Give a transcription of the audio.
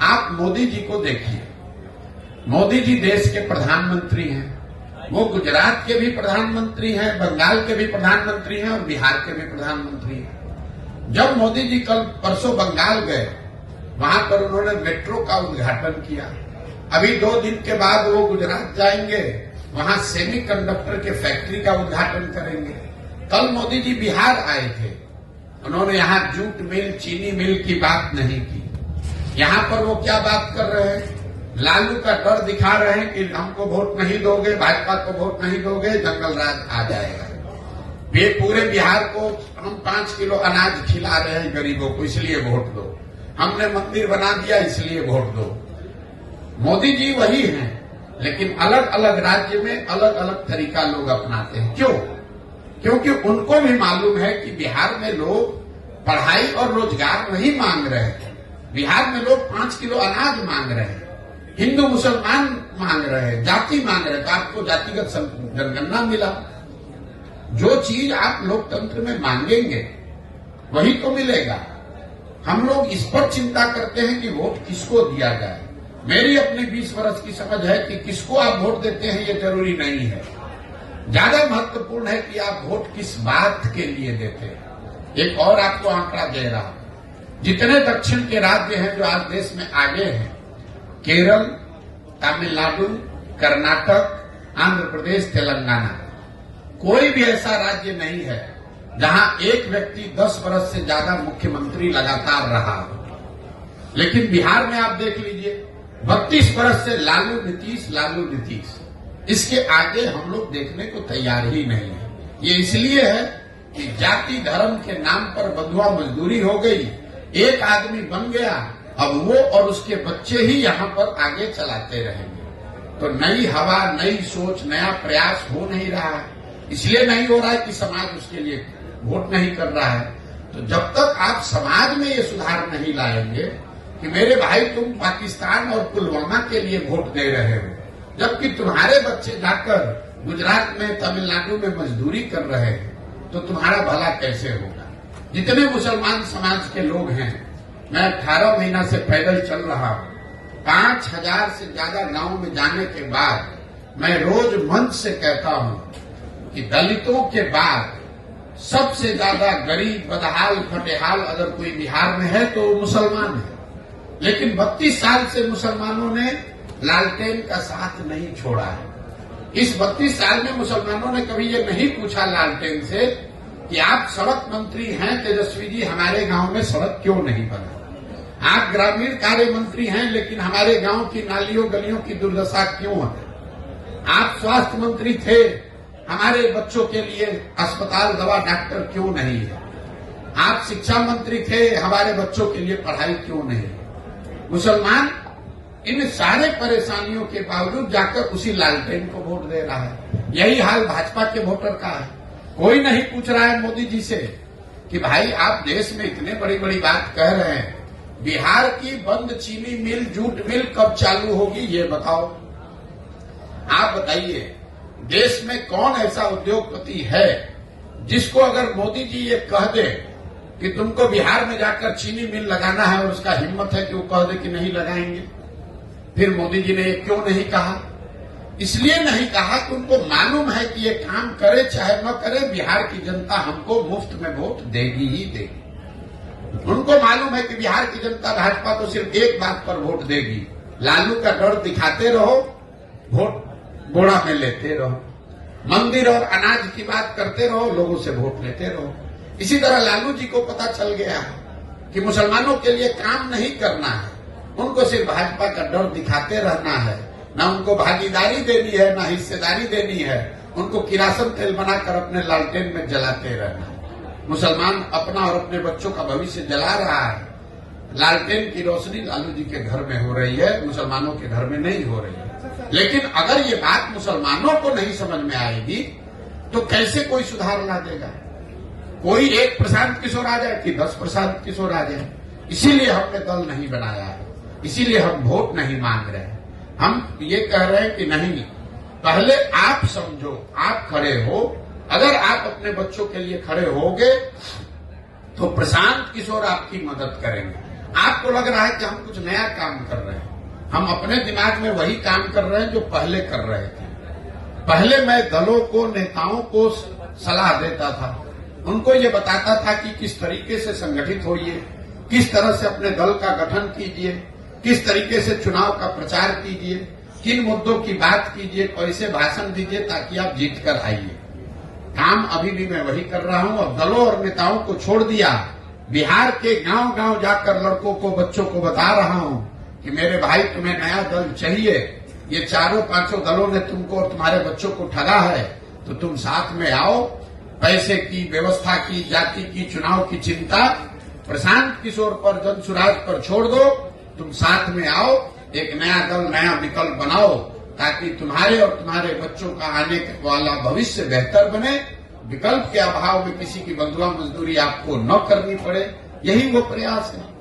आप मोदी जी को देखिए, मोदी जी देश के प्रधानमंत्री हैं, वो गुजरात के भी प्रधानमंत्री हैं, बंगाल के भी प्रधानमंत्री हैं और बिहार के भी प्रधानमंत्री हैं। जब मोदी जी कल परसों बंगाल गए, वहां पर उन्होंने मेट्रो का उद्घाटन किया। अभी 2 दिन के बाद वो गुजरात जाएंगे, वहां सेमीकंडक्टर के फैक्ट्री का उद्घाटन करेंगे। कल मोदी जी बिहार आए थे, उन्होंने यहां जूट मिल, चीनी मिल की बात नहीं की। यहां पर वो क्या बात कर रहे हैं, लालू का डर दिखा रहे हैं कि हमको वोट नहीं दोगे, भाजपा को वोट नहीं दोगे, जंगल राज आ जाएगा। ये पूरे बिहार को हम 5 किलो अनाज खिला रहे हैं गरीबों को, इसलिए वोट दो। हमने मंदिर बना दिया, इसलिए वोट दो। मोदी जी वही हैं, लेकिन अलग अलग राज्य में अलग अलग तरीका लोग अपनाते हैं। क्यों? क्योंकि उनको भी मालूम है कि बिहार में लोग पढ़ाई और रोजगार नहीं मांग रहे हैं। बिहार में लोग 5 किलो अनाज मांग रहे हैं, हिंदू मुसलमान मांग रहे हैं, जाति मांग रहे हैं। तो आपको जातिगत जनगणना मिला। जो चीज आप लोकतंत्र में मांगेंगे वही तो मिलेगा। हम लोग इस पर चिंता करते हैं कि वोट किसको दिया जाए। मेरी अपनी 20 वर्ष की समझ है कि किसको आप वोट देते हैं ये जरूरी नहीं है। ज्यादा महत्वपूर्ण है कि आप वोट किस बात के लिए देते हैं। एक और आपको आंकड़ा दे रहा हूं, जितने दक्षिण के राज्य हैं जो आज देश में आगे हैं, केरल, तमिलनाडु, कर्नाटक, आंध्र प्रदेश, तेलंगाना, कोई भी ऐसा राज्य नहीं है जहां एक व्यक्ति 10 वर्ष से ज्यादा मुख्यमंत्री लगातार रहा हो। लेकिन बिहार में आप देख लीजिए, 32 वर्ष से लालू नीतीश, इसके आगे हम लोग देखने को तैयार ही नहीं है। ये इसलिए है कि जाति धर्म के नाम पर बंधुआ मजदूरी हो गई, एक आदमी बन गया, अब वो और उसके बच्चे ही यहाँ पर आगे चलाते रहेंगे। तो नई हवा, नई सोच, नया प्रयास हो नहीं रहा है। इसलिए नहीं हो रहा है कि समाज उसके लिए वोट नहीं कर रहा है। तो जब तक आप समाज में ये सुधार नहीं लाएंगे कि मेरे भाई तुम पाकिस्तान और पुलवामा के लिए वोट दे रहे हो, जबकि तुम्हारे बच्चे जाकर गुजरात में, तमिलनाडु में मजदूरी कर रहे हैं, तो तुम्हारा भला कैसे होगा। जितने मुसलमान समाज के लोग हैं, मैं 18 महीना से पैदल चल रहा हूं, 5000 से ज्यादा गांव में जाने के बाद मैं रोज मंच से कहता हूं कि दलितों के बाद सबसे ज्यादा गरीब, बदहाल, फटेहाल अगर कोई बिहार में है तो वो मुसलमान है। लेकिन 32 साल से मुसलमानों ने लालटेन का साथ नहीं छोड़ा है। इस 32 साल में मुसलमानों ने कभी ये नहीं पूछा लालटेन से कि आप सड़क मंत्री हैं तेजस्वी जी, हमारे गांव में सड़क क्यों नहीं बना। आप ग्रामीण कार्य मंत्री हैं, लेकिन हमारे गांव की नालियों गलियों की दुर्दशा क्यों है। आप स्वास्थ्य मंत्री थे, हमारे बच्चों के लिए अस्पताल, दवा, डॉक्टर क्यों नहीं है। आप शिक्षा मंत्री थे, हमारे बच्चों के लिए पढ़ाई क्यों नहीं है। मुसलमान इन सारे परेशानियों के बावजूद जाकर उसी लालटेन को वोट दे रहा है। यही हाल भाजपा के वोटर का है। कोई नहीं पूछ रहा है मोदी जी से कि भाई आप देश में इतने बड़ी बड़ी बात कह रहे हैं, बिहार की बंद चीनी मिल, जूट मिल कब चालू होगी ये बताओ। आप बताइए, देश में कौन ऐसा उद्योगपति है जिसको अगर मोदी जी ये कह दे कि तुमको बिहार में जाकर चीनी मिल लगाना है और उसका हिम्मत है कि वो कह दे कि नहीं लगाएंगे। फिर मोदी जी ने ये क्यों नहीं कहा? इसलिए नहीं कहा कि उनको मालूम है कि ये काम करे चाहे न करे, बिहार की जनता हमको मुफ्त में वोट देगी ही देगी। उनको मालूम है कि बिहार की जनता भाजपा को सिर्फ एक बात पर वोट देगी, लालू का डर दिखाते रहो, वोट बोड़ा में लेते रहो, मंदिर और अनाज की बात करते रहो, लोगों से वोट लेते रहो। इसी तरह लालू जी को पता चल गया है कि मुसलमानों के लिए काम नहीं करना है, उनको सिर्फ भाजपा का डर दिखाते रहना है। न उनको भागीदारी देनी है, न हिस्सेदारी देनी है, उनको किरासन तेल बनाकर अपने लालटेन में जलाते रहना है। मुसलमान अपना और अपने बच्चों का भविष्य जला रहा है। लालटेन की रोशनी लालू जी के घर में हो रही है, मुसलमानों के घर में नहीं हो रही है। लेकिन अगर ये बात मुसलमानों को नहीं समझ में आएगी तो कैसे कोई सुधार ला देगा। कोई एक प्रशांत किशोर आ जाए कि 10 प्रशांत किशोर आ जाए। इसीलिए हमने दल नहीं बनाया है, इसीलिए हम वोट नहीं मांग रहे हैं। हम ये कह रहे हैं कि नहीं, पहले आप समझो, आप खड़े हो। अगर आप अपने बच्चों के लिए खड़े होगे तो प्रशांत किशोर आपकी मदद करेंगे। आपको लग रहा है कि हम कुछ नया काम कर रहे हैं। हम अपने दिमाग में वही काम कर रहे हैं जो पहले कर रहे थे। पहले मैं दलों को, नेताओं को सलाह देता था, उनको ये बताता था कि किस तरीके से संगठित होइए, किस तरह से अपने दल का गठन कीजिए, किस तरीके से चुनाव का प्रचार कीजिए, किन मुद्दों की बात कीजिए, कैसे भाषण दीजिए ताकि आप जीत कर आइए। काम अभी भी मैं वही कर रहा हूं और दलों और नेताओं को छोड़ दिया। बिहार के गांव गांव जाकर लड़कों को, बच्चों को बता रहा हूं कि मेरे भाई तुम्हें नया दल चाहिए, ये चारों पांचों दलों ने तुमको और तुम्हारे बच्चों को ठगा है, तो तुम साथ में आओ। पैसे की, व्यवस्था की, जाति की, चुनाव की चिंता प्रशांत किशोर पर, जनसुराज पर छोड़ दो। तुम साथ में आओ, एक नया दल, नया विकल्प बनाओ ताकि तुम्हारे और तुम्हारे बच्चों का आने वाला भविष्य बेहतर बने। विकल्प के अभाव में किसी की बंधुआ मजदूरी आपको न करनी पड़े, यही वो प्रयास है।